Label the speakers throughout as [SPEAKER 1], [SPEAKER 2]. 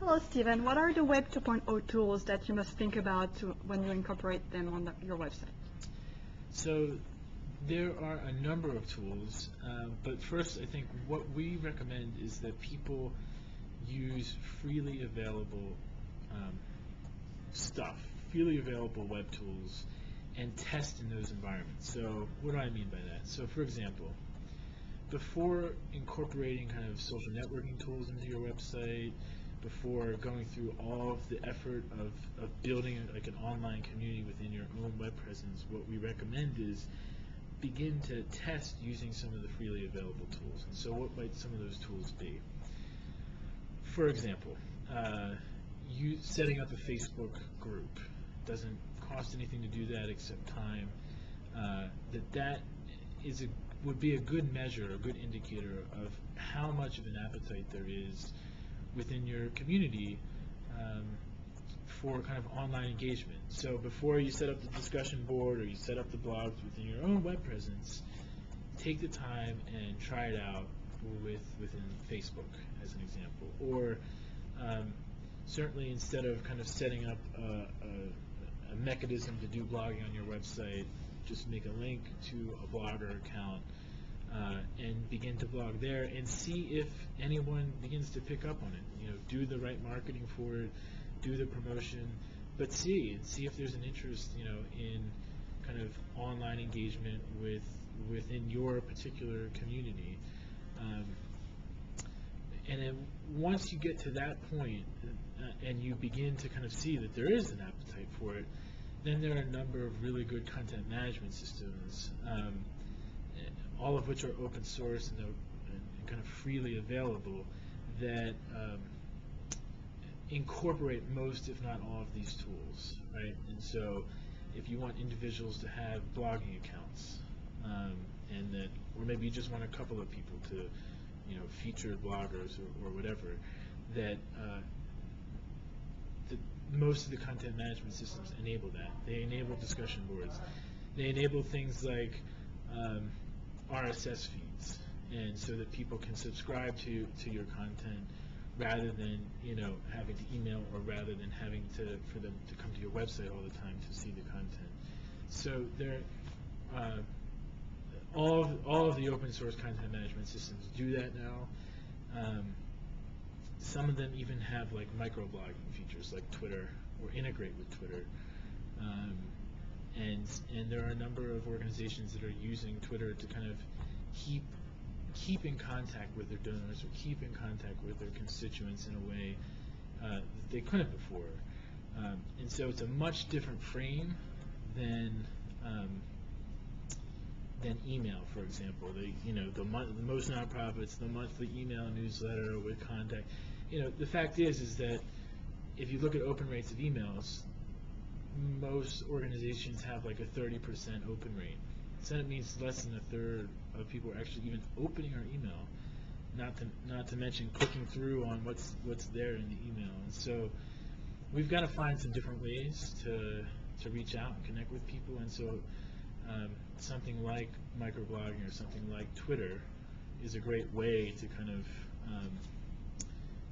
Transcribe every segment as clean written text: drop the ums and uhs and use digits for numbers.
[SPEAKER 1] Hello, Stephen. What are the Web 2.0 tools that you must think about when you incorporate them on your website?
[SPEAKER 2] So there are a number of tools, but first I think what we recommend is that people use freely available stuff, freely available web tools, and test in those environments. So what do I mean by that? So for example, before incorporating kind of social networking tools into your website, before going through all of the effort of building like an online community within your own web presence, what we recommend is begin to test using some of the freely available tools. And so what might some of those tools be? For example, you setting up a Facebook group. Doesn't cost anything to do that except time. That would be a good measure, a good indicator of how much of an appetite there is within your community for kind of online engagement. So before you set up the discussion board or you set up the blogs within your own web presence, take the time and try it out within Facebook as an example. Or certainly instead of kind of setting up a mechanism to do blogging on your website, just make a link to a Blogger account and begin to blog there and see if anyone begins to pick up on it. You know, do the right marketing for it, do the promotion, but see if there's an interest, you know, in kind of online engagement within your particular community. And then once you get to that point and you begin to kind of see that there is an appetite for it, then there are a number of really good content management systems, all of which are open source and kind of freely available, that incorporate most, if not all, of these tools, right? And so if you want individuals to have blogging accounts, and that, or maybe you just want a couple of people to, you know, featured bloggers or whatever, that most of the content management systems enable that. They enable discussion boards. They enable things like RSS feeds, and so that people can subscribe to your content rather than, you know, having to email, or rather than having for them to come to your website all the time to see the content. So there, all of the open source content management systems do that now. Some of them even have like microblogging features like Twitter, or integrate with Twitter. And there are a number of organizations that are using Twitter to kind of keep in contact with their donors, or keep in contact with their constituents in a way that they couldn't before. And so it's a much different frame than email, for example. The most nonprofits, the monthly email newsletter with contact. You know, the fact is that if you look at open rates of emails, most organizations have like a 30% open rate. So that means less than a third of people are actually even opening our email, not to mention clicking through on what's there in the email. And so we've got to find some different ways to reach out and connect with people. And so something like microblogging or something like Twitter is a great way to kind of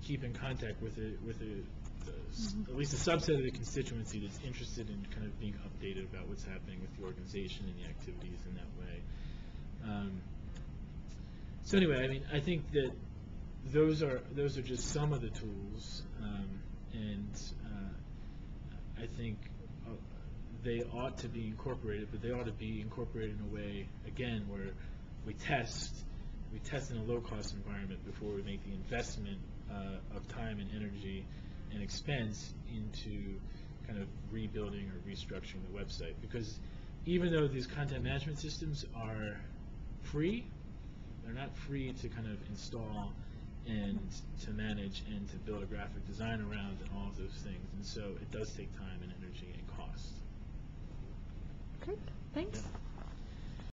[SPEAKER 2] keep in contact with at least a subset of the constituency that's interested in kind of being updated about what's happening with the organization and the activities in that way. So anyway, I mean, I think that those are just some of the tools, and I think they ought to be incorporated, but they ought to be incorporated in a way, again, where we test in a low-cost environment before we make the investment of time and energy and expense into kind of rebuilding or restructuring the website. Because even though these content management systems are free, they're not free to kind of install and to manage and to build a graphic design around and all of those things. And so it does take time and energy and cost.
[SPEAKER 1] Great, thanks.
[SPEAKER 2] Yeah.